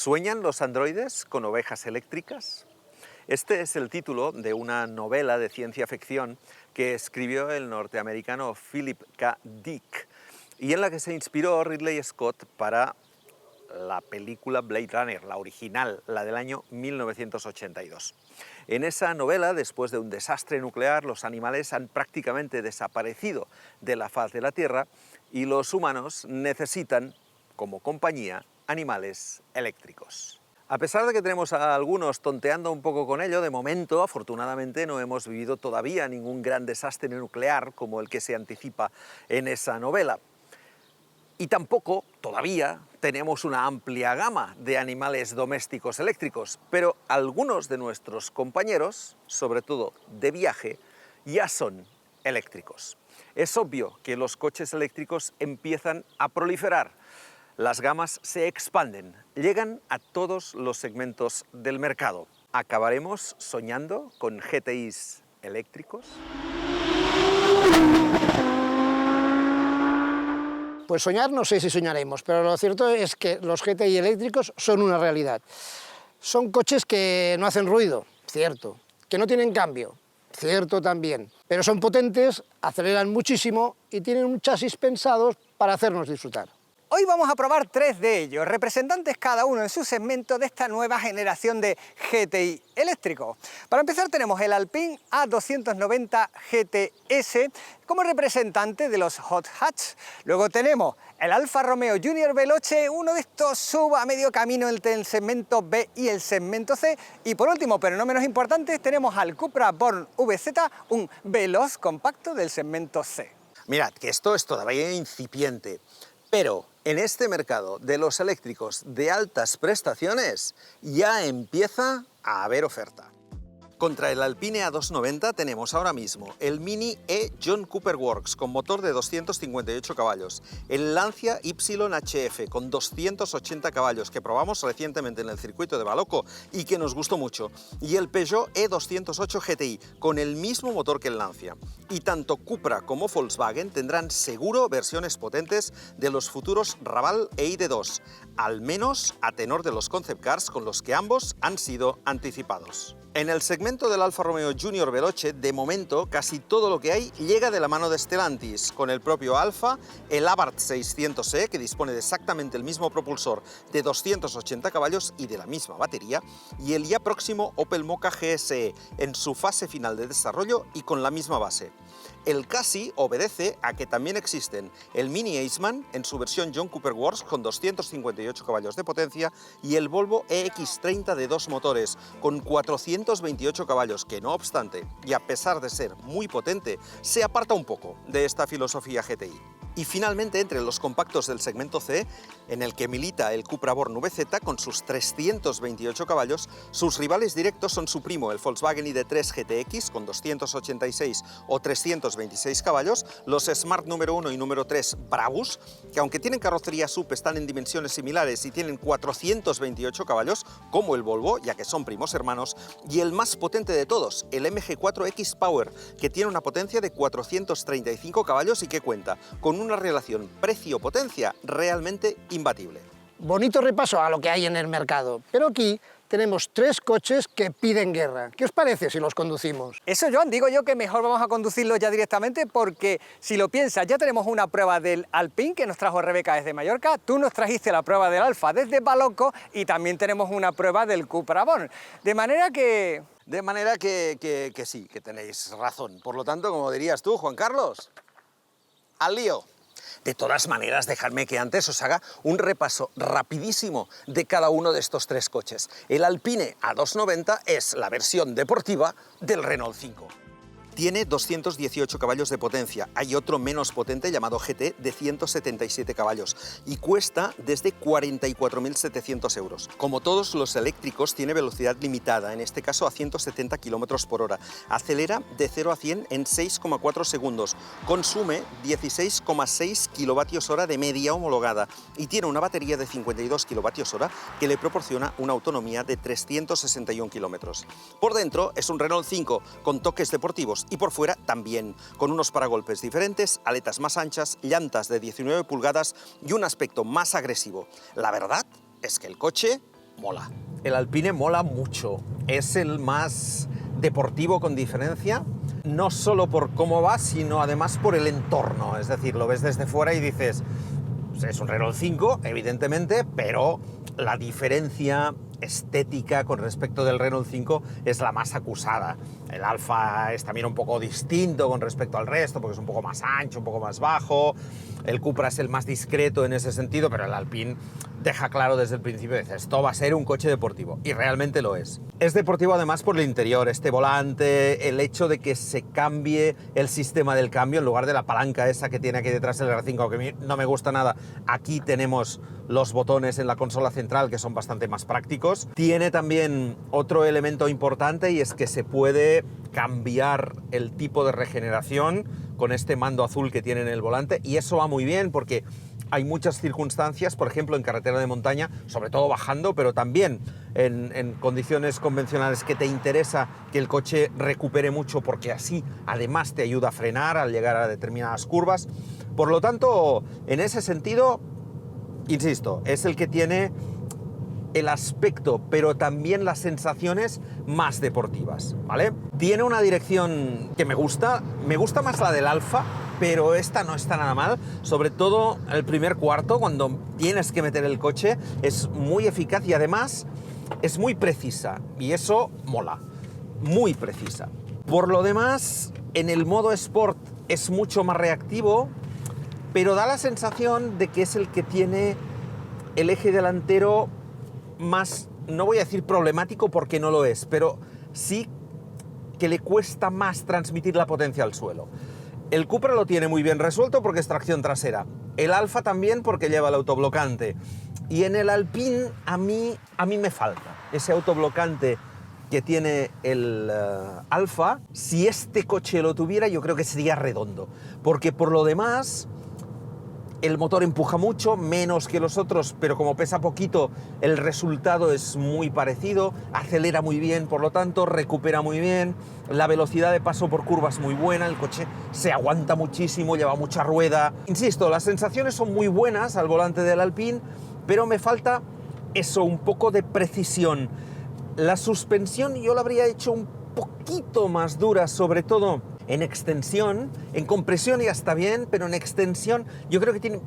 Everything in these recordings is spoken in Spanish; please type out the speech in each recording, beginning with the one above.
¿Sueñan los androides con ovejas eléctricas? Este es el título de una novela de ciencia ficción que escribió el norteamericano Philip K. Dick y en la que se inspiró Ridley Scott para la película Blade Runner, la original, la del año 1982. En esa novela, después de un desastre nuclear, los animales han prácticamente desaparecido de la faz de la Tierra y los humanos necesitan, como compañía, animales eléctricos. A pesar de que tenemos a algunos tonteando un poco con ello, de momento, afortunadamente, no hemos vivido todavía ningún gran desastre nuclear como el que se anticipa en esa novela. Y tampoco, todavía, tenemos una amplia gama de animales domésticos eléctricos, pero algunos de nuestros compañeros, sobre todo de viaje, ya son eléctricos. Es obvio que los coches eléctricos empiezan a proliferar. Las gamas se expanden, llegan a todos los segmentos del mercado. ¿Acabaremos soñando con GTIs eléctricos? Pues soñar no sé si soñaremos, pero lo cierto es que los GTI eléctricos son una realidad. Son coches que no hacen ruido, cierto, que no tienen cambio, cierto también, pero son potentes, aceleran muchísimo y tienen un chasis pensado para hacernos disfrutar. Hoy vamos a probar tres de ellos, representantes cada uno en su segmento de esta nueva generación de GTI eléctricos. Para empezar tenemos el Alpine A290 GTS como representante de los hot hatch. Luego tenemos el Alfa Romeo Junior Veloce, uno de estos sub a medio camino entre el segmento B y el segmento C. Y por último, pero no menos importante, tenemos al Cupra Born VZ, un veloz compacto del segmento C. Mirad, que esto es todavía incipiente, pero en este mercado de los eléctricos de altas prestaciones ya empieza a haber oferta. Contra el Alpine A290 tenemos ahora mismo el Mini E John Cooper Works con motor de 258 caballos, el Lancia YHF con 280 caballos que probamos recientemente en el circuito de Baloco y que nos gustó mucho, y el Peugeot E208 GTI con el mismo motor que el Lancia. Y tanto Cupra como Volkswagen tendrán seguro versiones potentes de los futuros Raval e ID.2, al menos a tenor de los concept cars con los que ambos han sido anticipados. En el segmento del Alfa Romeo Junior Veloce, de momento, casi todo lo que hay llega de la mano de Stellantis, con el propio Alfa, el Abarth 600e, que dispone de exactamente el mismo propulsor de 280 caballos y de la misma batería, y el ya próximo Opel Mokka GSE, en su fase final de desarrollo y con la misma base. El Cassi obedece a que también existen el Mini Aceman en su versión John Cooper Works con 258 caballos de potencia y el Volvo EX30 de 2 motores con 428 caballos que, no obstante, y a pesar de ser muy potente, se aparta un poco de esta filosofía GTI. Y finalmente, entre los compactos del segmento C, en el que milita el Cupra Born VZ con sus 328 caballos, sus rivales directos son su primo, el Volkswagen ID.3 GTX con 286 o 326 caballos, los Smart número 1 y número 3 Brabus, que aunque tienen carrocería SUV están en dimensiones similares y tienen 428 caballos, como el Volvo, ya que son primos hermanos, y el más potente de todos, el MG4 X-Power, que tiene una potencia de 435 caballos y que cuenta con una relación precio-potencia realmente imbatible. Bonito repaso a lo que hay en el mercado, pero aquí tenemos tres coches que piden guerra. ¿Qué os parece si los conducimos? Eso, Joan, digo yo que mejor vamos a conducirlos ya directamente porque, si lo piensas, ya tenemos una prueba del Alpine que nos trajo Rebeca desde Mallorca, tú nos trajiste la prueba del Alfa desde Baloco y también tenemos una prueba del Cupra Born. De manera que sí, que tenéis razón. Por lo tanto, como dirías tú, Juan Carlos, al lío. De todas maneras, dejadme que antes os haga un repaso rapidísimo de cada uno de estos tres coches. El Alpine A290 es la versión deportiva del Renault 5. Tiene 218 caballos de potencia, hay otro menos potente llamado GT de 177 caballos y cuesta desde 44.700 euros. Como todos los eléctricos tiene velocidad limitada, en este caso a 170 km por hora. Acelera de 0 a 100 en 6,4 segundos, consume 16,6 kWh de media homologada y tiene una batería de 52 kWh que le proporciona una autonomía de 361 km. Por dentro es un Renault 5 con toques deportivos y por fuera también, con unos paragolpes diferentes, aletas más anchas, llantas de 19 pulgadas y un aspecto más agresivo. La verdad es que el coche mola. El Alpine mola mucho. Es el más deportivo con diferencia, no solo por cómo va, sino además por el entorno. Es decir, lo ves desde fuera y dices, pues es un Renault 5, evidentemente, pero la diferencia estética con respecto del Renault 5 es la más acusada. El Alfa es también un poco distinto con respecto al resto, porque es un poco más ancho, un poco más bajo. El Cupra es el más discreto en ese sentido, pero el Alpine deja claro desde el principio, dice, esto va a ser un coche deportivo, y realmente lo es. Es deportivo además por el interior, este volante, el hecho de que se cambie el sistema del cambio, en lugar de la palanca esa que tiene aquí detrás el R5, que a mí no me gusta nada, aquí tenemos los botones en la consola central que son bastante más prácticos. Tiene también otro elemento importante, y es que se puede cambiar el tipo de regeneración con este mando azul que tiene en el volante, y eso va muy bien porque hay muchas circunstancias, por ejemplo en carretera de montaña, sobre todo bajando, pero también en condiciones convencionales, que te interesa que el coche recupere mucho, porque así además te ayuda a frenar al llegar a determinadas curvas. Por lo tanto, en ese sentido, insisto, es el que tiene el aspecto, pero también las sensaciones más deportivas, ¿vale? Tiene una dirección que me gusta más la del Alfa, pero esta no está nada mal, sobre todo el primer cuarto, cuando tienes que meter el coche, es muy eficaz y además es muy precisa, y eso mola, muy precisa. Por lo demás, en el modo Sport es mucho más reactivo, pero da la sensación de que es el que tiene el eje delantero más, no voy a decir problemático porque no lo es, pero sí que le cuesta más transmitir la potencia al suelo. El Cupra lo tiene muy bien resuelto porque es tracción trasera. El Alfa también porque lleva el autoblocante. Y en el Alpine a mí me falta ese autoblocante que tiene el Alfa. Si este coche lo tuviera, yo creo que sería redondo. Porque por lo demás, el motor empuja mucho, menos que los otros, pero como pesa poquito, el resultado es muy parecido, acelera muy bien, por lo tanto, recupera muy bien, la velocidad de paso por curva es muy buena, el coche se aguanta muchísimo, lleva mucha rueda. Insisto, las sensaciones son muy buenas al volante del Alpine, pero me falta eso, un poco de precisión. La suspensión yo la habría hecho un poquito más dura, sobre todo en extensión. En compresión ya está bien, pero en extensión yo creo que tiene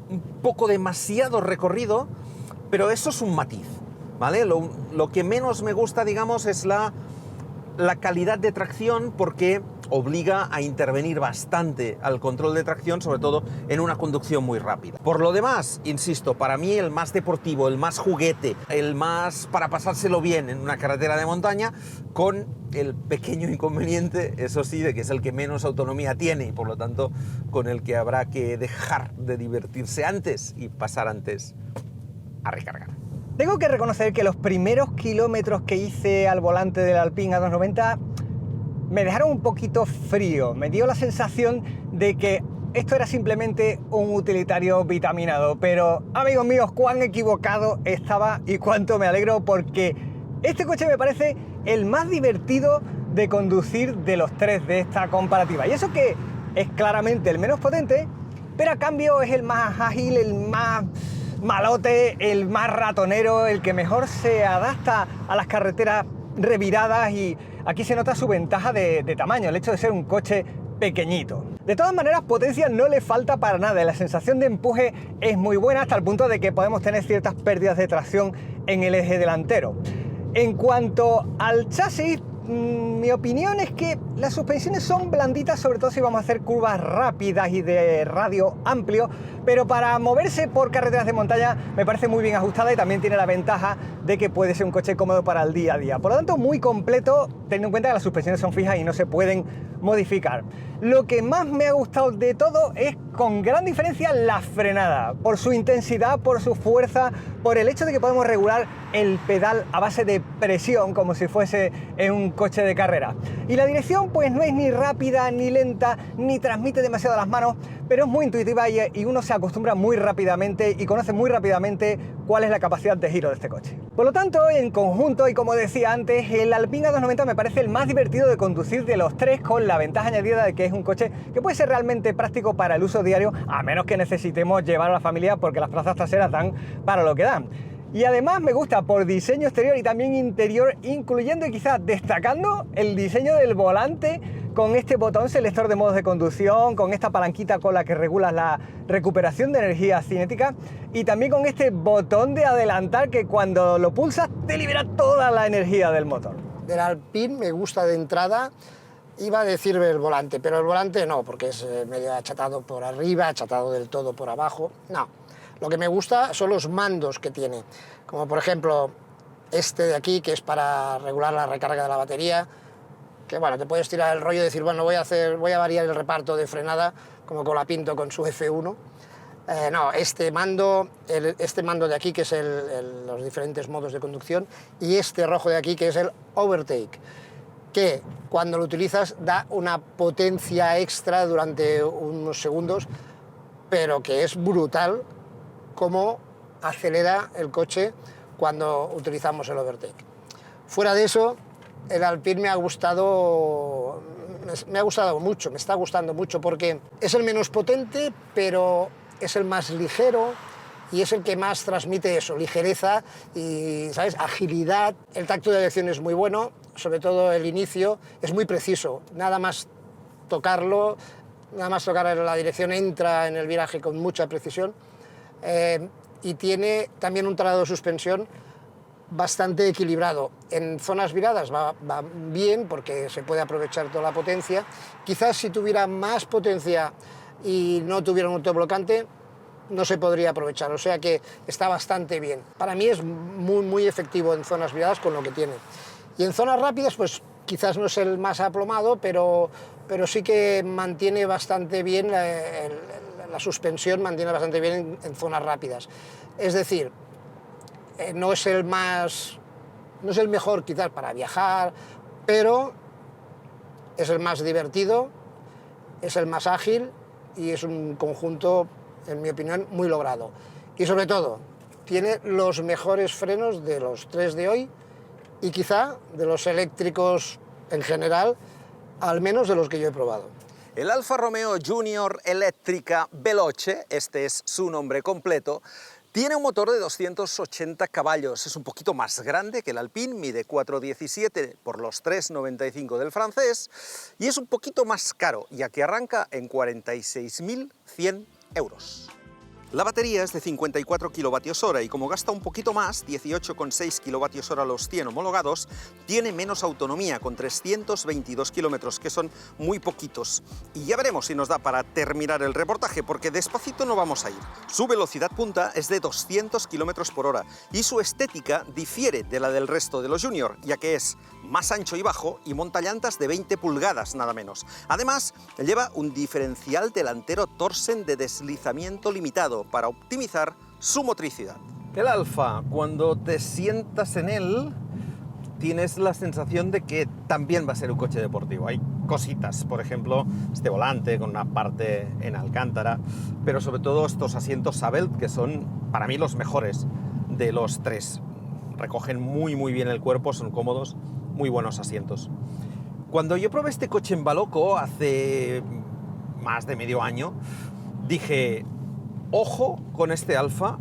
un poco demasiado recorrido, pero eso es un matiz, ¿vale? Lo que menos me gusta, digamos, es la calidad de tracción, porque obliga a intervenir bastante al control de tracción, sobre todo en una conducción muy rápida. Por lo demás, insisto, para mí el más deportivo, el más juguete, el más para pasárselo bien en una carretera de montaña, con el pequeño inconveniente, eso sí, de que es el que menos autonomía tiene y por lo tanto con el que habrá que dejar de divertirse antes y pasar antes a recargar. Tengo que reconocer que los primeros kilómetros que hice al volante del Alpine A290 me dejaron un poquito frío. Me dio la sensación de que esto era simplemente un utilitario vitaminado. Pero, amigos míos, cuán equivocado estaba y cuánto me alegro, porque este coche me parece el más divertido de conducir de los tres de esta comparativa. Y eso que es claramente el menos potente, pero a cambio es el más ágil, el más malote, el más ratonero, el que mejor se adapta a las carreteras reviradas, y aquí se nota su ventaja de tamaño, el hecho de ser un coche pequeñito. De todas maneras, potencia no le falta para nada, la sensación de empuje es muy buena, hasta el punto de que podemos tener ciertas pérdidas de tracción en el eje delantero. En cuanto al chasis, mi opinión es que las suspensiones son blanditas, sobre todo si vamos a hacer curvas rápidas y de radio amplio, pero para moverse por carreteras de montaña me parece muy bien ajustada, y también tiene la ventaja de que puede ser un coche cómodo para el día a día. Por lo tanto, muy completo, teniendo en cuenta que las suspensiones son fijas y no se pueden modificar. Lo que más me ha gustado de todo es, con gran diferencia, la frenada, por su intensidad, por su fuerza, por el hecho de que podemos regular el pedal a base de presión, como si fuese en un coche de carrera. Y la dirección pues no es ni rápida ni lenta, ni transmite demasiado las manos, pero es muy intuitiva, y uno se acostumbra muy rápidamente y conoce muy rápidamente cuál es la capacidad de giro de este coche. Por lo tanto, en conjunto, y como decía antes, el Alpine A290 me parece el más divertido de conducir de los tres, con la ventaja añadida de que es un coche que puede ser realmente práctico para el uso diario, a menos que necesitemos llevar a la familia, porque las plazas traseras dan para lo que dan. Y además me gusta por diseño exterior y también interior, incluyendo y quizás destacando el diseño del volante con este botón selector de modos de conducción, con esta palanquita con la que regulas la recuperación de energía cinética y también con este botón de adelantar que cuando lo pulsas te libera toda la energía del motor. Del Alpine me gusta de entrada, iba a decir el volante, pero el volante no, porque es medio achatado por arriba, achatado del todo por abajo, no. Lo que me gusta son los mandos que tiene, como por ejemplo este de aquí, que es para regular la recarga de la batería, que bueno, te puedes tirar el rollo y decir, bueno, voy a variar el reparto de frenada, como Colapinto con su F1. No, este mando de aquí, que es los diferentes modos de conducción, y este rojo de aquí, que es el Overtake, que cuando lo utilizas da una potencia extra durante unos segundos, pero que es brutal cómo acelera el coche cuando utilizamos el Overtake. Fuera de eso, el Alpine me ha gustado mucho, me está gustando mucho, porque es el menos potente, pero es el más ligero y es el que más transmite eso, ligereza y, ¿sabes?, agilidad. El tacto de dirección es muy bueno, sobre todo el inicio, es muy preciso, nada más tocarlo, nada más tocar la dirección entra en el viraje con mucha precisión. Y tiene también un traslado de suspensión bastante equilibrado. En zonas viradas va bien porque se puede aprovechar toda la potencia. Quizás si tuviera más potencia y no tuviera un autoblocante no se podría aprovechar, o sea que está bastante bien. Para mí es muy efectivo en zonas viradas con lo que tiene. Y en zonas rápidas pues quizás no es el más aplomado, pero sí que mantiene bastante bien la suspensión, mantiene bastante bien en zonas rápidas. Es decir, no es el mejor quizás para viajar, pero es el más divertido, es el más ágil y es un conjunto, en mi opinión, muy logrado. Y sobre todo, tiene los mejores frenos de los 3 de hoy y quizá de los eléctricos en general, al menos de los que yo he probado. El Alfa Romeo Junior Elettrica Veloce, este es su nombre completo, tiene un motor de 280 caballos, es un poquito más grande que el Alpine, mide 4,17 por los 3,95 del francés y es un poquito más caro, ya que arranca en 46.100 euros. La batería es de 54 kWh y como gasta un poquito más, 18,6 kWh los 100 homologados, tiene menos autonomía, con 322 kilómetros, que son muy poquitos. Y ya veremos si nos da para terminar el reportaje, porque despacito no vamos a ir. Su velocidad punta es de 200 km por hora y su estética difiere de la del resto de los Junior, ya que es más ancho y bajo y monta llantas de 20 pulgadas, nada menos. Además, lleva un diferencial delantero Torsen de deslizamiento limitado, para optimizar su motricidad. El Alfa, cuando te sientas en él, tienes la sensación de que también va a ser un coche deportivo. Hay cositas, por ejemplo, este volante con una parte en alcántara, pero sobre todo estos asientos Sabelt, que son para mí los mejores de los tres. Recogen muy bien el cuerpo, son cómodos, muy buenos asientos. Cuando yo probé este coche en Balocco hace más de medio año, dije: ojo con este Alfa,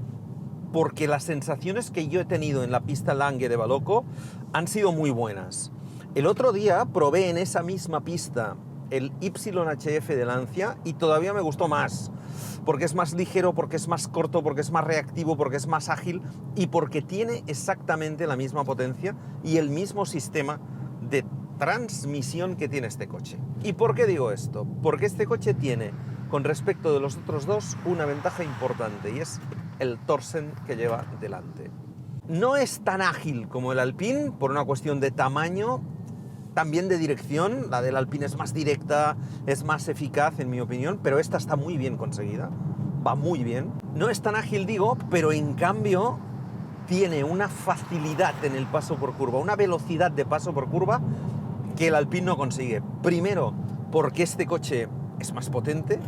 porque las sensaciones que yo he tenido en la pista Lange de Balocco han sido muy buenas. El otro día probé en esa misma pista el YHF de Lancia y todavía me gustó más, porque es más ligero, porque es más corto, porque es más reactivo, porque es más ágil y porque tiene exactamente la misma potencia y el mismo sistema de transmisión que tiene este coche. ¿Y por qué digo esto? Porque este coche tiene, con respecto de los otros dos, una ventaja importante y es el Torsen que lleva delante. No es tan ágil como el Alpine por una cuestión de tamaño, también de dirección. La del Alpine es más directa, es más eficaz en mi opinión, pero esta está muy bien conseguida, va muy bien. No es tan ágil, digo, pero en cambio tiene una facilidad en el paso por curva, una velocidad de paso por curva que el Alpine no consigue. Primero, porque este coche es más potente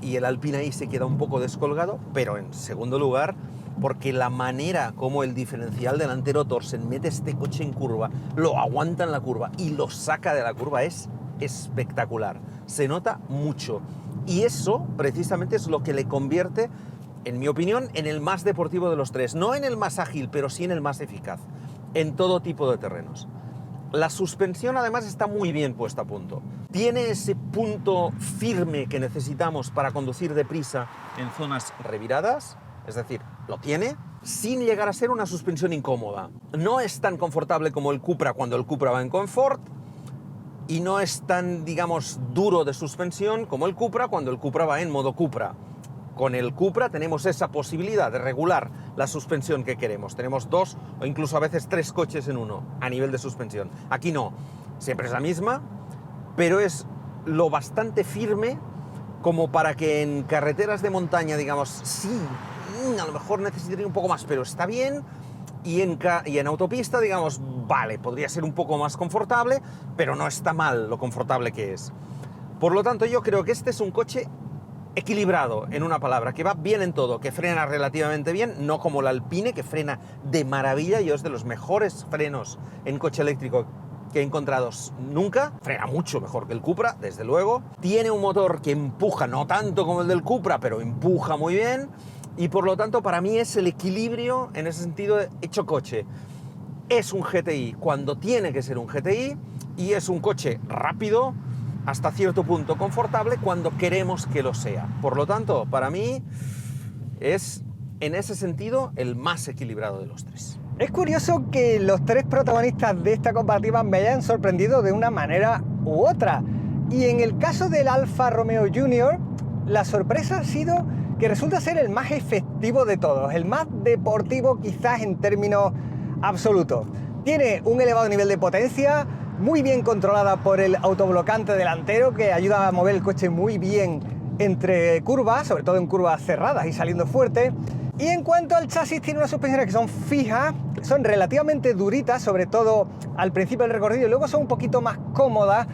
y el Alpine ahí se queda un poco descolgado, pero en segundo lugar, porque la manera como el diferencial delantero Torsen mete este coche en curva, lo aguanta en la curva y lo saca de la curva es espectacular. Se nota mucho y eso precisamente es lo que le convierte en mi opinión, en el más deportivo de los tres. No en el más ágil, pero sí en el más eficaz, en todo tipo de terrenos. La suspensión además está muy bien puesta a punto. Tiene ese punto firme que necesitamos para conducir deprisa en zonas reviradas, es decir, lo tiene, sin llegar a ser una suspensión incómoda. No es tan confortable como el Cupra cuando el Cupra va en confort, y no es tan, digamos, duro de suspensión como el Cupra cuando el Cupra va en modo Cupra. Con el Cupra tenemos esa posibilidad de regular la suspensión que queremos. Tenemos 2 o incluso a veces 3 coches en uno a nivel de suspensión. Aquí no, siempre es la misma, pero es lo bastante firme como para que en carreteras de montaña, digamos, sí, a lo mejor necesitaría un poco más, pero está bien. Y en autopista, digamos, vale, podría ser un poco más confortable, pero no está mal lo confortable que es. Por lo tanto, yo creo que este es un coche equilibrado, en una palabra, que va bien en todo, que frena relativamente bien, no como el Alpine, que frena de maravilla. Yo es de los mejores frenos en coche eléctrico que he encontrado nunca. Frena mucho mejor que el Cupra, desde luego. Tiene un motor que empuja, no tanto como el del Cupra, pero empuja muy bien. Y por lo tanto, para mí es el equilibrio, en ese sentido, hecho coche. Es un GTI cuando tiene que ser un GTI, y es un coche rápido, hasta cierto punto confortable, cuando queremos que lo sea. Por lo tanto, para mí es, en ese sentido, el más equilibrado de los tres. Es curioso que los tres protagonistas de esta comparativa me hayan sorprendido de una manera u otra. Y en el caso del Alfa Romeo Junior, la sorpresa ha sido que resulta ser el más efectivo de todos, el más deportivo quizás en términos absolutos. Tiene un elevado nivel de potencia, muy bien controlada por el autoblocante delantero, que ayuda a mover el coche muy bien entre curvas, sobre todo en curvas cerradas y saliendo fuerte. Y en cuanto al chasis, tiene unas suspensiones que son fijas, son relativamente duritas, sobre todo al principio del recorrido, y luego son un poquito más cómodas,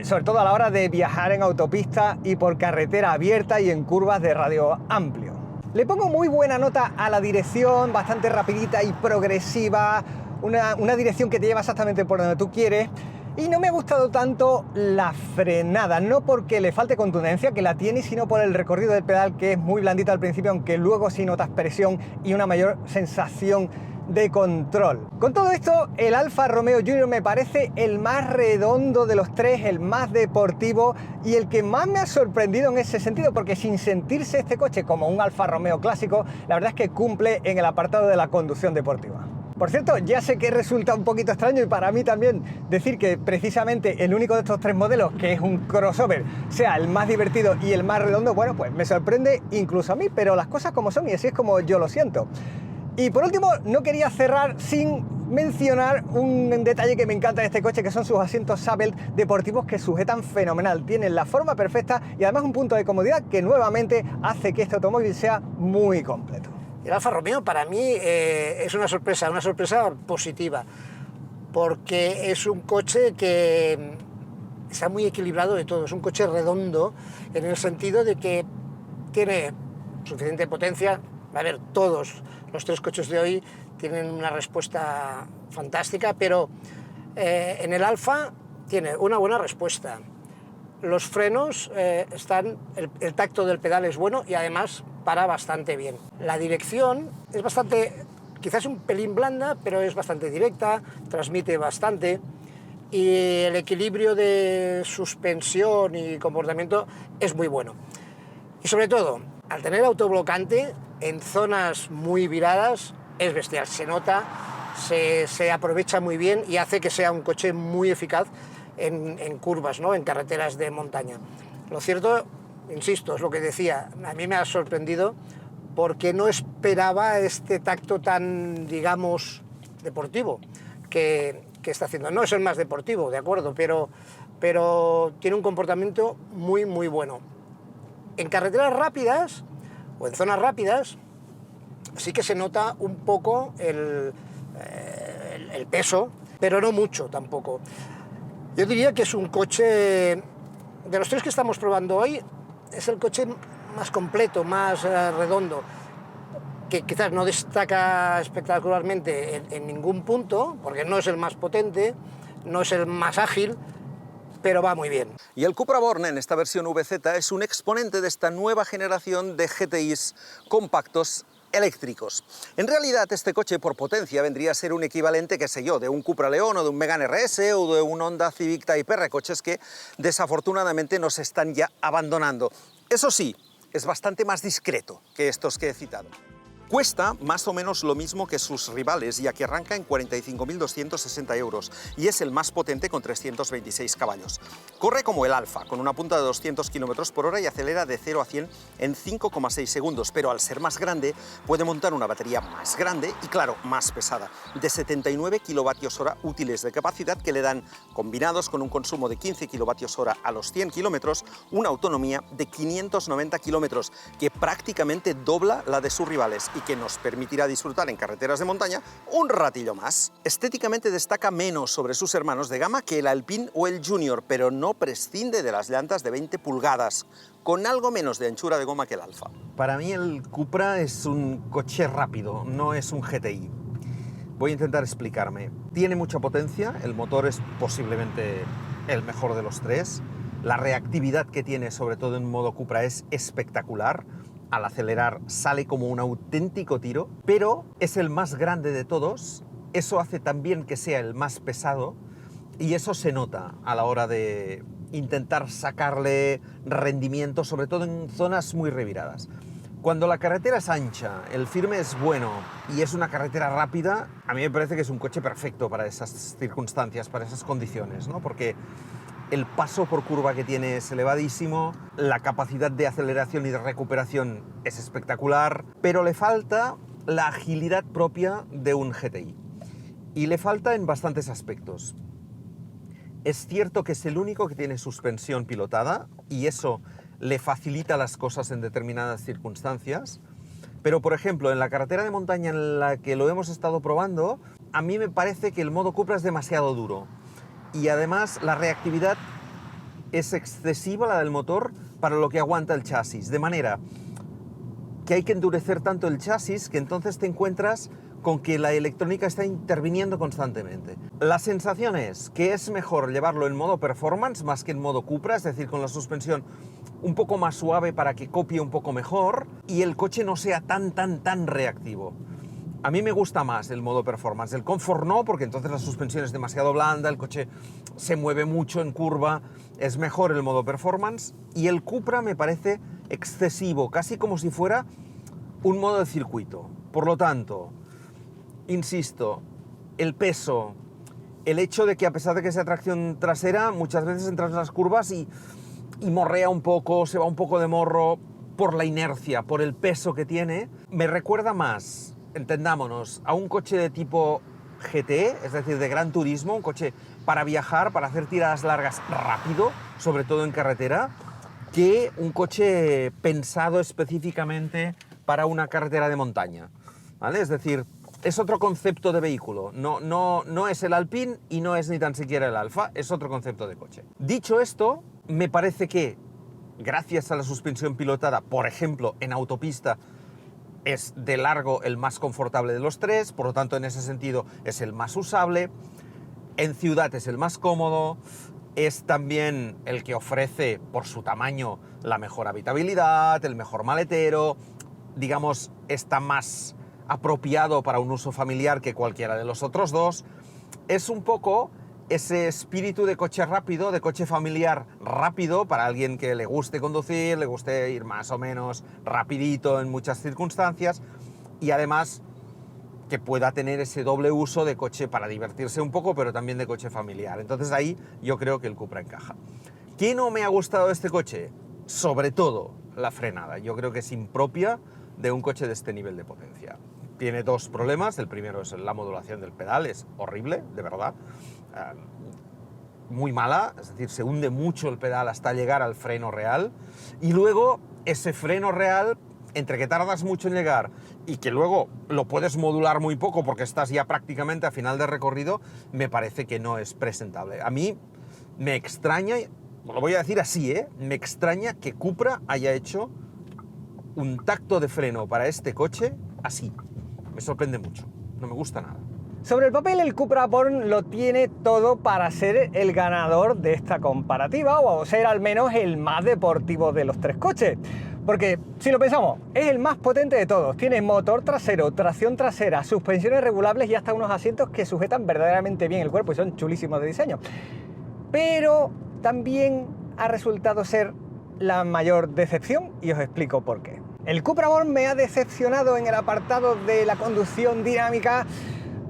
sobre todo a la hora de viajar en autopista y por carretera abierta y en curvas de radio amplio. Le pongo muy buena nota a la dirección, bastante rapidita y progresiva, una dirección que te lleva exactamente por donde tú quieres. Y no me ha gustado tanto la frenada, no porque le falte contundencia, que la tiene, sino por el recorrido del pedal, que es muy blandito al principio, aunque luego sí notas presión y una mayor sensación de control. Con todo esto, el Alfa Romeo Junior me parece el más redondo de los tres, el más deportivo y el que más me ha sorprendido en ese sentido, porque sin sentirse este coche como un Alfa Romeo clásico, la verdad es que cumple en el apartado de la conducción deportiva. Por cierto, ya sé que resulta un poquito extraño, y para mí también, decir que precisamente el único de estos tres modelos que es un crossover sea el más divertido y el más redondo. Bueno, pues me sorprende incluso a mí, pero las cosas como son, y así es como yo lo siento. Y por último, no quería cerrar sin mencionar un detalle que me encanta de este coche, que son sus asientos Sabelt deportivos, que sujetan fenomenal. Tienen la forma perfecta y además un punto de comodidad que nuevamente hace que este automóvil sea muy completo. El Alfa Romeo para mí es una sorpresa positiva, porque es un coche que está muy equilibrado de todo. Es un coche redondo en el sentido de que tiene suficiente potencia. A ver, todos los tres coches de hoy tienen una respuesta fantástica, pero en el Alfa tiene una buena respuesta. Los frenos están, el tacto del pedal es bueno y además para bastante bien. La dirección es bastante, quizás un pelín blanda, pero es bastante directa, transmite bastante, y el equilibrio de suspensión y comportamiento es muy bueno. Y sobre todo, al tener autoblocante, en zonas muy viradas es bestial, se nota, se aprovecha muy bien y hace que sea un coche muy eficaz en curvas, ¿no? En carreteras de montaña. Lo cierto, insisto, es lo que decía, a mí me ha sorprendido porque no esperaba este tacto tan, digamos, deportivo que está haciendo. No es el más deportivo, de acuerdo, pero tiene un comportamiento muy, muy bueno. En carreteras rápidas o en zonas rápidas sí que se nota un poco el peso, pero no mucho tampoco. Yo diría que es un coche, de los tres que estamos probando hoy, es el coche más completo, más redondo, que quizás no destaca espectacularmente en ningún punto, porque no es el más potente, no es el más ágil, pero va muy bien. Y el Cupra Born en esta versión VZ es un exponente de esta nueva generación de GTIs compactos eléctricos. En realidad este coche por potencia vendría a ser un equivalente, qué sé yo, de un Cupra León o de un Megane RS o de un Honda Civic Type R, coches que desafortunadamente nos están ya abandonando. Eso sí, es bastante más discreto que estos que he citado. Cuesta más o menos lo mismo que sus rivales, ya que arranca en 45.260 euros y es el más potente con 326 caballos. Corre como el Alfa, con una punta de 200 km por hora y acelera de 0 a 100 en 5,6 segundos, pero al ser más grande puede montar una batería más grande y, claro, más pesada, de 79 kWh útiles de capacidad que le dan, combinados con un consumo de 15 kWh a los 100 km, una autonomía de 590 km, que prácticamente dobla la de sus rivales y que nos permitirá disfrutar en carreteras de montaña un ratillo más. Estéticamente destaca menos sobre sus hermanos de gama que el Alpine o el Junior, pero no prescinde de las llantas de 20 pulgadas, con algo menos de anchura de goma que el Alfa. Para mí el Cupra es un coche rápido, no es un GTI. Voy a intentar explicarme. Tiene mucha potencia, el motor es posiblemente el mejor de los tres. La reactividad que tiene, sobre todo en modo Cupra, es espectacular. Al acelerar sale como un auténtico tiro, pero es el más grande de todos. Eso hace también que sea el más pesado y eso se nota a la hora de intentar sacarle rendimiento, sobre todo en zonas muy reviradas. Cuando la carretera es ancha, el firme es bueno y es una carretera rápida, a mí me parece que es un coche perfecto para esas circunstancias, para esas condiciones, ¿no? Porque el paso por curva que tiene es elevadísimo, la capacidad de aceleración y de recuperación es espectacular, pero le falta la agilidad propia de un GTI. Y le falta en bastantes aspectos. Es cierto que es el único que tiene suspensión pilotada y eso le facilita las cosas en determinadas circunstancias, pero por ejemplo en la carretera de montaña en la que lo hemos estado probando, a mí me parece que el modo Cupra es demasiado duro. Y además la reactividad es excesiva, la del motor, para lo que aguanta el chasis. De manera que hay que endurecer tanto el chasis que entonces te encuentras con que la electrónica está interviniendo constantemente. La sensación es que es mejor llevarlo en modo performance más que en modo Cupra, es decir, con la suspensión un poco más suave para que copie un poco mejor y el coche no sea tan reactivo. A mí me gusta más el modo performance, el Comfort no, porque entonces la suspensión es demasiado blanda, el coche se mueve mucho en curva, es mejor el modo performance, y el Cupra me parece excesivo, casi como si fuera un modo de circuito. Por lo tanto, insisto, el peso, el hecho de que a pesar de que sea tracción trasera, muchas veces entras en las curvas y morrea un poco, se va un poco de morro por la inercia, por el peso que tiene, me recuerda más, entendámonos, a un coche de tipo GT, es decir, de gran turismo, un coche para viajar, para hacer tiradas largas rápido, sobre todo en carretera, que un coche pensado específicamente para una carretera de montaña, ¿vale? Es decir, es otro concepto de vehículo, no es el Alpine y no es ni tan siquiera el Alfa, es otro concepto de coche. Dicho esto, me parece que gracias a la suspensión pilotada, por ejemplo, en autopista, es de largo el más confortable de los tres, por lo tanto en ese sentido es el más usable, en ciudad es el más cómodo, es también el que ofrece por su tamaño la mejor habitabilidad, el mejor maletero, digamos está más apropiado para un uso familiar que cualquiera de los otros dos, es un poco ese espíritu de coche rápido, de coche familiar rápido, para alguien que le guste conducir, le guste ir más o menos rapidito en muchas circunstancias, y además que pueda tener ese doble uso de coche para divertirse un poco, pero también de coche familiar. Entonces ahí yo creo que el Cupra encaja. ¿Qué no me ha gustado de este coche? Sobre todo la frenada. Yo creo que es impropia de un coche de este nivel de potencia. Tiene dos problemas. El primero es la modulación del pedal, es horrible, de verdad. Muy mala, es decir, se hunde mucho el pedal hasta llegar al freno real. Y luego ese freno real, entre que tardas mucho en llegar y que luego lo puedes modular muy poco porque estás ya prácticamente a final de recorrido, me parece que no es presentable. A mí me extraña, lo voy a decir así, me extraña que Cupra haya hecho un tacto de freno para este coche así. Me sorprende mucho, no me gusta nada. Sobre el papel, el Cupra Born lo tiene todo para ser el ganador de esta comparativa, o ser al menos el más deportivo de los tres coches. Porque, si lo pensamos, es el más potente de todos. Tiene motor trasero, tracción trasera, suspensiones regulables y hasta unos asientos que sujetan verdaderamente bien el cuerpo y son chulísimos de diseño. Pero también ha resultado ser la mayor decepción y os explico por qué. El Cupra Born me ha decepcionado en el apartado de la conducción dinámica,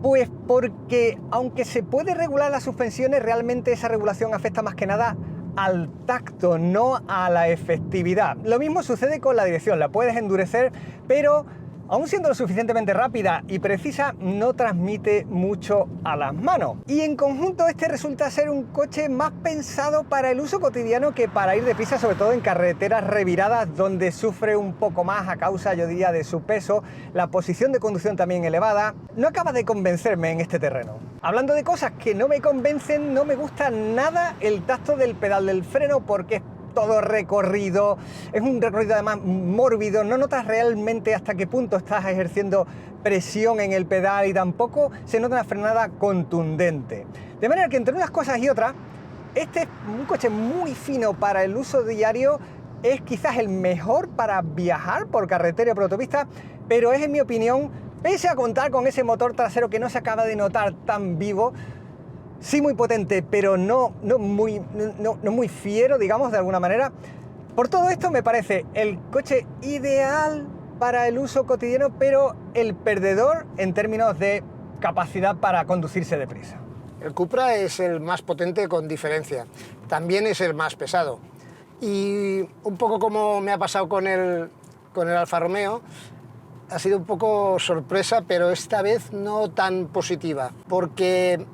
pues porque aunque se puede regular las suspensiones, realmente esa regulación afecta más que nada al tacto, no a la efectividad. Lo mismo sucede con la dirección, la puedes endurecer, pero aún siendo lo suficientemente rápida y precisa, no transmite mucho a las manos. Y en conjunto este resulta ser un coche más pensado para el uso cotidiano que para ir deprisa, sobre todo en carreteras reviradas donde sufre un poco más a causa, yo diría, de su peso, la posición de conducción también elevada. No acaba de convencerme en este terreno. Hablando de cosas que no me convencen, no me gusta nada el tacto del pedal del freno porque es todo recorrido, es un recorrido además mórbido, no notas realmente hasta qué punto estás ejerciendo presión en el pedal y tampoco se nota una frenada contundente. De manera que entre unas cosas y otras, este es un coche muy fino para el uso diario, es quizás el mejor para viajar por carretera y por autopista, pero es, en mi opinión, pese a contar con ese motor trasero que no se acaba de notar tan vivo, sí muy potente, pero no muy fiero, digamos, de alguna manera. Por todo esto me parece el coche ideal para el uso cotidiano, pero el perdedor en términos de capacidad para conducirse deprisa. El Cupra es el más potente con diferencia, también es el más pesado. Y un poco como me ha pasado con el Alfa Romeo, ha sido un poco sorpresa, pero esta vez no tan positiva, porque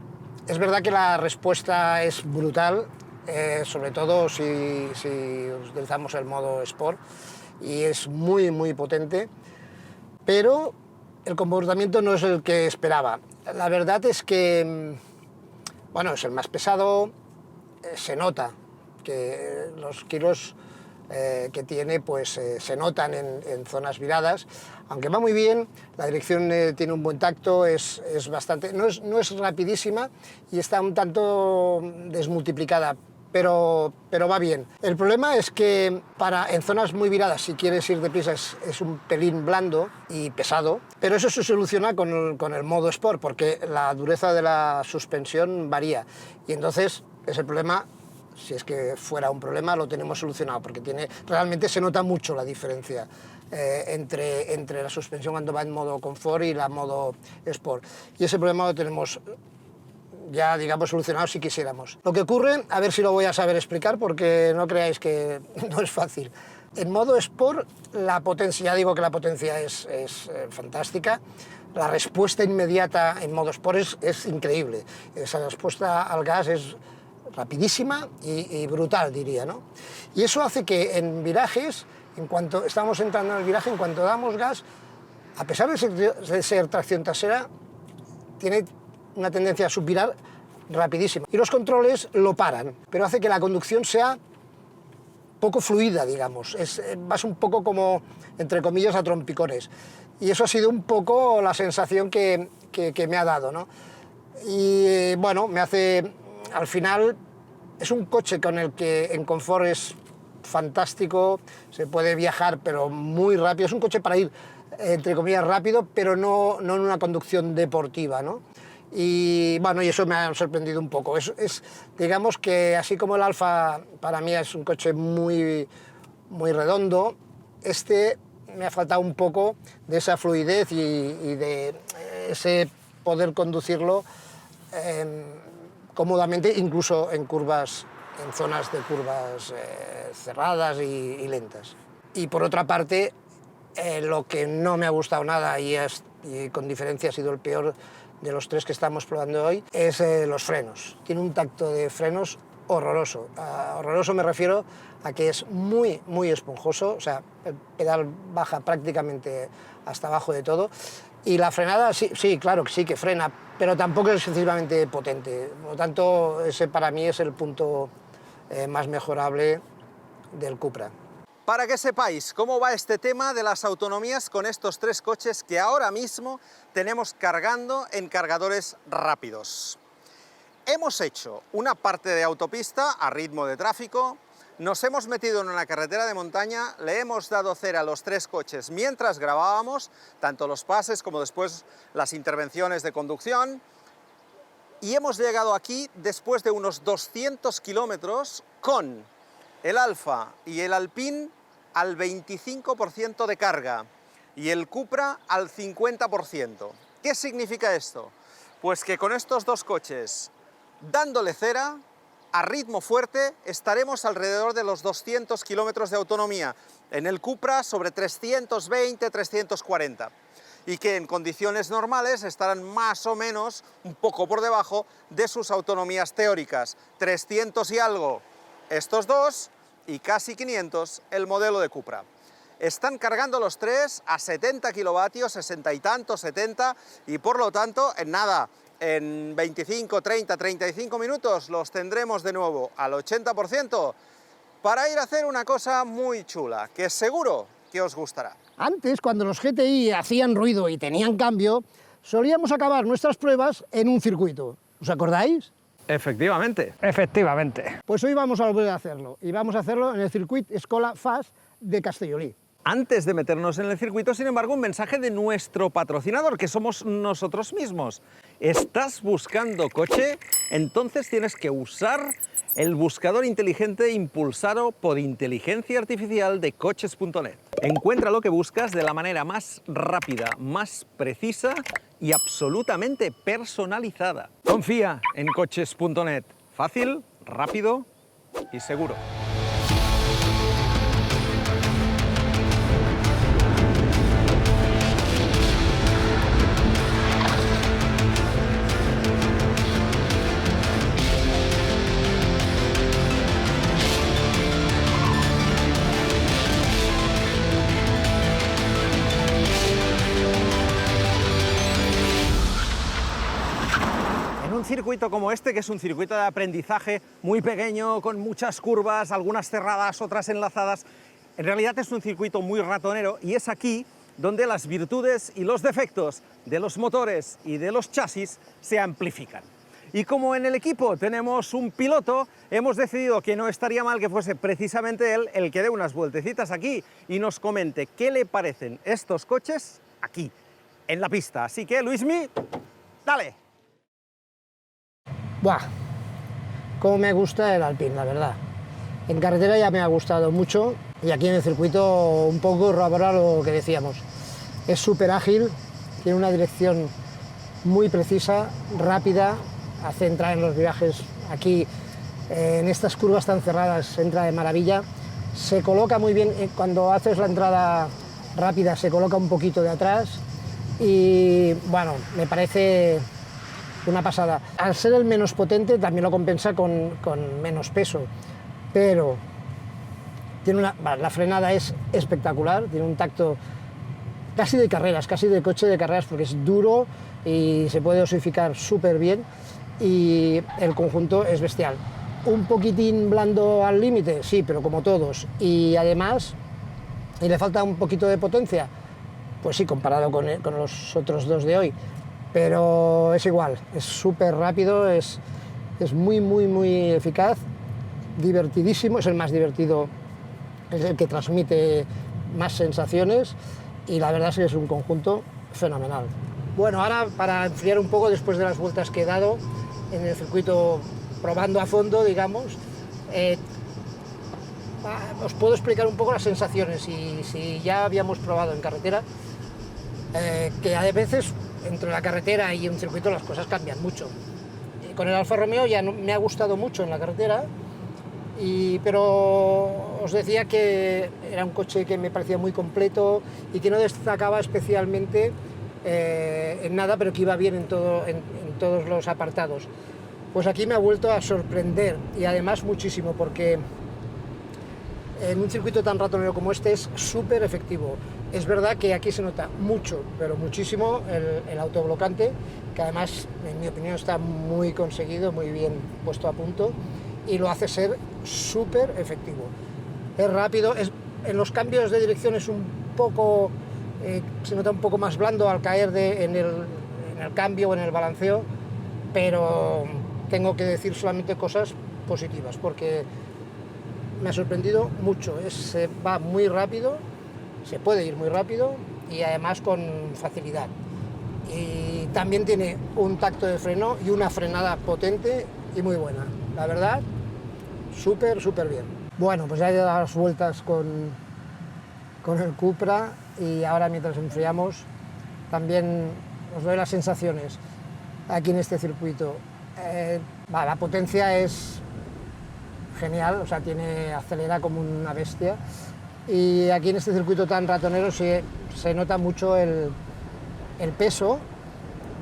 es verdad que la respuesta es brutal, sobre todo si utilizamos el modo Sport, y es muy potente, pero el comportamiento no es el que esperaba. La verdad es que, bueno, es el más pesado, se nota que los kilos que tiene pues se notan en zonas viradas, aunque va muy bien, la dirección tiene un buen tacto, es bastante, no es rapidísima y está un tanto desmultiplicada, pero va bien. El problema es que en zonas muy viradas, si quieres ir deprisa, es un pelín blando y pesado, pero eso se soluciona con el modo Sport, porque la dureza de la suspensión varía, y entonces ese problema, si es que fuera un problema, lo tenemos solucionado, porque realmente se nota mucho la diferencia entre la suspensión cuando va en modo confort y la modo Sport. Y ese problema lo tenemos ya, digamos, solucionado si quisiéramos. Lo que ocurre, a ver si lo voy a saber explicar, porque no creáis que no es fácil. En modo Sport, la potencia, ya digo que la potencia es fantástica. La respuesta inmediata en modo Sport es increíble. Esa respuesta al gas es rapidísima y brutal, diría, ¿no? Y eso hace que en virajes, en cuanto estamos entrando en el viraje, en cuanto damos gas, a pesar de ser tracción trasera, tiene una tendencia a subvirar rapidísima. Y los controles lo paran, pero hace que la conducción sea poco fluida, digamos. Vas un poco como, entre comillas, a trompicones. Y eso ha sido un poco la sensación que me ha dado, ¿no? Y bueno, me hace... Al final es un coche con el que en confort es fantástico, se puede viajar pero muy rápido, es un coche para ir entre comillas rápido, pero no en una conducción deportiva, ¿no? Y bueno, y eso me ha sorprendido un poco. Digamos que así como el Alfa para mí es un coche muy redondo, este me ha faltado un poco de esa fluidez y de ese poder conducirlo cómodamente, incluso en zonas de curvas cerradas y lentas. Y por otra parte, lo que no me ha gustado nada y con diferencia ha sido el peor de los tres que estamos probando hoy, es los frenos. Tiene un tacto de frenos horroroso. Horroroso me refiero a que es muy esponjoso, o sea, el pedal baja prácticamente hasta abajo de todo. Y la frenada, sí, claro que sí que frena, pero tampoco es excesivamente potente. Por lo tanto, ese para mí es el punto más mejorable del Cupra. Para que sepáis cómo va este tema de las autonomías con estos tres coches que ahora mismo tenemos cargando en cargadores rápidos. Hemos hecho una parte de autopista a ritmo de tráfico, nos hemos metido en una carretera de montaña, le hemos dado cera a los tres coches mientras grabábamos, tanto los pases como después las intervenciones de conducción, y hemos llegado aquí después de unos 200 kilómetros con el Alfa y el Alpine al 25% de carga y el Cupra al 50%. ¿Qué significa esto? Pues que con estos dos coches, dándole cera, a ritmo fuerte, estaremos alrededor de los 200 kilómetros de autonomía. En el Cupra sobre 320, 340. Y que en condiciones normales estarán más o menos un poco por debajo de sus autonomías teóricas. 300 y algo estos dos y casi 500 el modelo de Cupra. Están cargando los tres a 70 kilovatios, 60 y tantos, 70, y por lo tanto, en nada, en 25, 30, 35 minutos los tendremos de nuevo al 80% para ir a hacer una cosa muy chula, que seguro que os gustará. Antes, cuando los GTI hacían ruido y tenían cambio, solíamos acabar nuestras pruebas en un circuito. ¿Os acordáis? Efectivamente. Efectivamente. Pues hoy vamos a volver a hacerlo, y vamos a hacerlo en el Circuit Escola Fas de Castellolí. Antes de meternos en el circuito, sin embargo, un mensaje de nuestro patrocinador, que somos nosotros mismos. ¿Estás buscando coche? Entonces tienes que usar el buscador inteligente impulsado por inteligencia artificial de coches.net. Encuentra lo que buscas de la manera más rápida, más precisa y absolutamente personalizada. Confía en coches.net. Fácil, rápido y seguro. Un circuito como este, que es un circuito de aprendizaje muy pequeño, con muchas curvas, algunas cerradas, otras enlazadas, en realidad es un circuito muy ratonero, y es aquí donde las virtudes y los defectos de los motores y de los chasis se amplifican. Y como en el equipo tenemos un piloto, hemos decidido que no estaría mal que fuese precisamente él el que dé unas vueltecitas aquí y nos comente qué le parecen estos coches aquí, en la pista. Así que, Luismi, dale. ¡Buah! Cómo me gusta el Alpine, la verdad. En carretera ya me ha gustado mucho, y aquí en el circuito un poco corrobora lo que decíamos. Es súper ágil, tiene una dirección muy precisa, rápida, hace entrar en los virajes aquí, en estas curvas tan cerradas, entra de maravilla. Se coloca muy bien, cuando haces la entrada rápida se coloca un poquito de atrás, y bueno, me parece una pasada. Al ser el menos potente también lo compensa con menos peso, pero tiene la frenada es espectacular, tiene un tacto casi de carreras, casi de coche de carreras, porque es duro y se puede osificar súper bien, y el conjunto es bestial. Un poquitín blando al límite, sí, pero como todos, y además, ¿y le falta un poquito de potencia? Pues sí, comparado con los otros dos de hoy, pero es igual, es súper rápido, es muy eficaz, divertidísimo, es el más divertido, es el que transmite más sensaciones, y la verdad es que es un conjunto fenomenal. Bueno, ahora para enfriar un poco después de las vueltas que he dado en el circuito, probando a fondo, digamos, os puedo explicar un poco las sensaciones, y si ya habíamos probado en carretera, que a veces entre la carretera y un circuito las cosas cambian mucho. Con el Alfa Romeo ya no, me ha gustado mucho en la carretera, pero os decía que era un coche que me parecía muy completo y que no destacaba especialmente en nada, pero que iba bien en todos los apartados. Pues aquí me ha vuelto a sorprender, y además muchísimo, porque en un circuito tan ratonero como este es súper efectivo. Es verdad que aquí se nota mucho, pero muchísimo, el autoblocante, que además, en mi opinión, está muy conseguido, muy bien puesto a punto, y lo hace ser súper efectivo. Es rápido, En los cambios de dirección es un poco, se nota un poco más blando al caer en el cambio o en el balanceo, pero tengo que decir solamente cosas positivas, porque me ha sorprendido mucho. Se va muy rápido, se puede ir muy rápido y además con facilidad. Y también tiene un tacto de freno y una frenada potente y muy buena. La verdad, súper bien. Bueno, pues ya he dado las vueltas con el Cupra y ahora mientras enfriamos también os doy las sensaciones aquí en este circuito. La potencia es genial, o sea, acelera como una bestia, y aquí en este circuito tan ratonero se nota mucho el peso,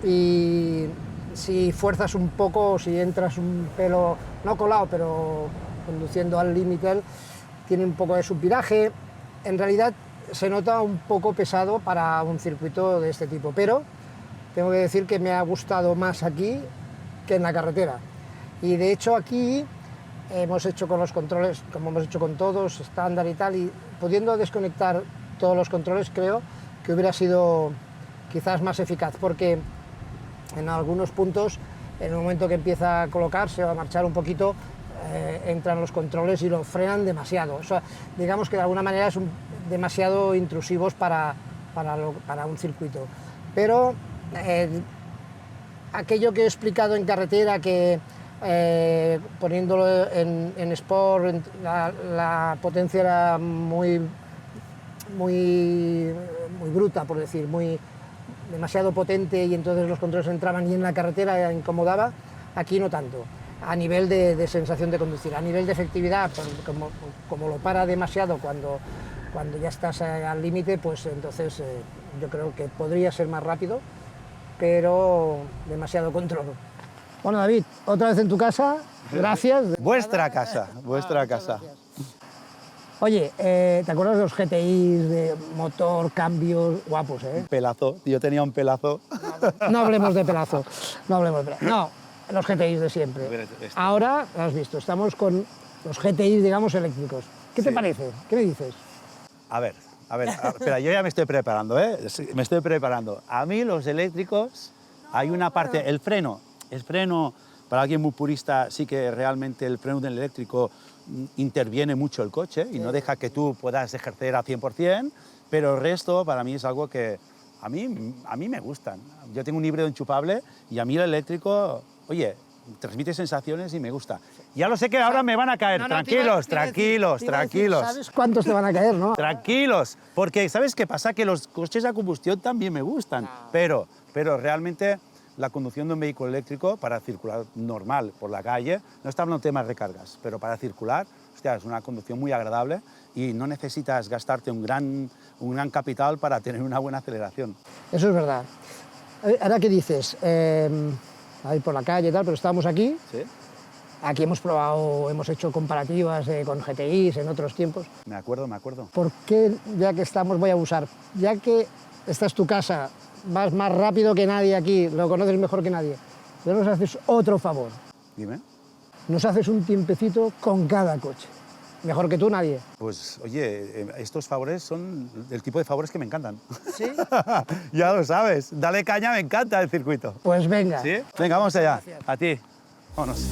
y si fuerzas un poco, si entras un pelo, no colado, pero conduciendo al límite, tiene un poco de subviraje. En realidad se nota un poco pesado para un circuito de este tipo, pero tengo que decir que me ha gustado más aquí que en la carretera. Y de hecho aquí hemos hecho con los controles, como hemos hecho con todos, estándar y tal, y pudiendo desconectar todos los controles, creo que hubiera sido quizás más eficaz, porque en algunos puntos, en el momento que empieza a colocarse o a marchar un poquito, entran los controles y lo frenan demasiado. O sea, digamos que de alguna manera son demasiado intrusivos para un circuito. Pero aquello que he explicado en carretera, que poniéndolo en Sport la potencia era muy bruta, por decir, demasiado potente, y entonces los controles entraban y en la carretera incomodaba, aquí no tanto. A nivel de sensación de conducir, a nivel de efectividad, como lo para demasiado cuando ya estás al límite, pues entonces yo creo que podría ser más rápido, pero demasiado control. Bueno, David, otra vez en tu casa, gracias. Vuestra casa. Gracias. Oye, ¿te acuerdas de los GTIs, de motor, cambios, guapos, eh? Pelazo, yo tenía un pelazo. No hablemos de pelazo, no, los GTIs de siempre. Ahora, has visto, estamos con los GTIs, digamos, eléctricos. ¿Qué te parece? ¿Qué me dices? A ver, espera, yo ya me estoy preparando, ¿eh? Me estoy preparando. A mí los eléctricos, hay una parte, el freno, para alguien muy purista, sí que realmente el freno del eléctrico interviene mucho el coche y no deja que tú puedas ejercer al 100%, pero el resto para mí es algo que a mí me gustan. Yo tengo un híbrido enchufable y a mí el eléctrico, oye, transmite sensaciones y me gusta. Ya lo sé que ahora me van a caer, tranquilos. ¿Sabes cuántos te van a caer, no? Tranquilos, porque ¿sabes qué pasa? Que los coches a combustión también me gustan, pero realmente la conducción de un vehículo eléctrico para circular normal por la calle, no está hablando de temas de recargas, pero para circular, hostia, es una conducción muy agradable y no necesitas gastarte un gran capital para tener una buena aceleración. Eso es verdad. Ahora, ¿qué dices? A ir por la calle y tal, pero estamos aquí. ¿Sí? Aquí hemos hecho comparativas con GTIs en otros tiempos. Me acuerdo. ¿Por qué, ya que estamos, voy a abusar? Ya que esta es tu casa, vas más rápido que nadie aquí, lo conoces mejor que nadie, pero nos haces otro favor. Dime. Nos haces un tiempecito con cada coche. Mejor que tú, nadie. Pues, oye, estos favores son el tipo de favores que me encantan. ¿Sí? Ya lo sabes. Dale caña, me encanta el circuito. Pues venga. ¿Sí? Venga, vamos allá. Gracias. A ti. Vámonos.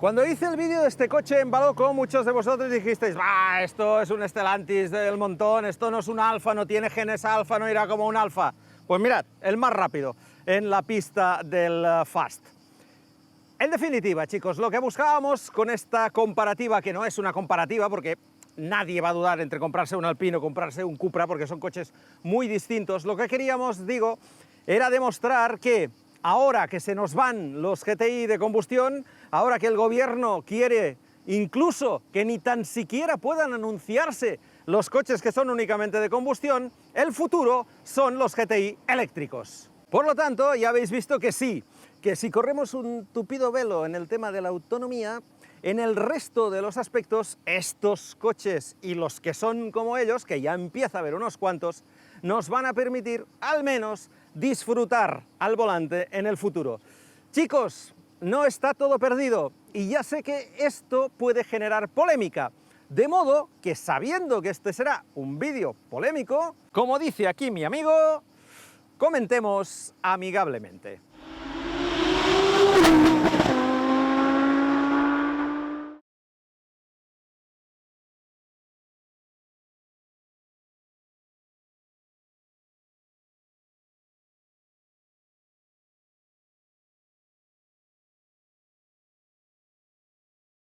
Cuando hice el vídeo de este coche en Baloco, muchos de vosotros dijisteis, bah, esto es un Stellantis del montón, esto no es un Alfa, no tiene genes Alfa, no irá como un Alfa. Pues mirad, el más rápido en la pista del Fast. En definitiva, chicos, lo que buscábamos con esta comparativa, que no es una comparativa porque nadie va a dudar entre comprarse un Alpine o comprarse un Cupra, porque son coches muy distintos, lo que queríamos, digo, era demostrar que ahora que se nos van los GTI de combustión, ahora que el gobierno quiere incluso que ni tan siquiera puedan anunciarse los coches que son únicamente de combustión, el futuro son los GTI eléctricos. Por lo tanto, ya habéis visto que sí, que si corremos un tupido velo en el tema de la autonomía, en el resto de los aspectos, estos coches y los que son como ellos, que ya empieza a haber unos cuantos, nos van a permitir al menos disfrutar al volante en el futuro. Chicos, no está todo perdido y ya sé que esto puede generar polémica, de modo que sabiendo que este será un vídeo polémico, como dice aquí mi amigo, comentemos amigablemente.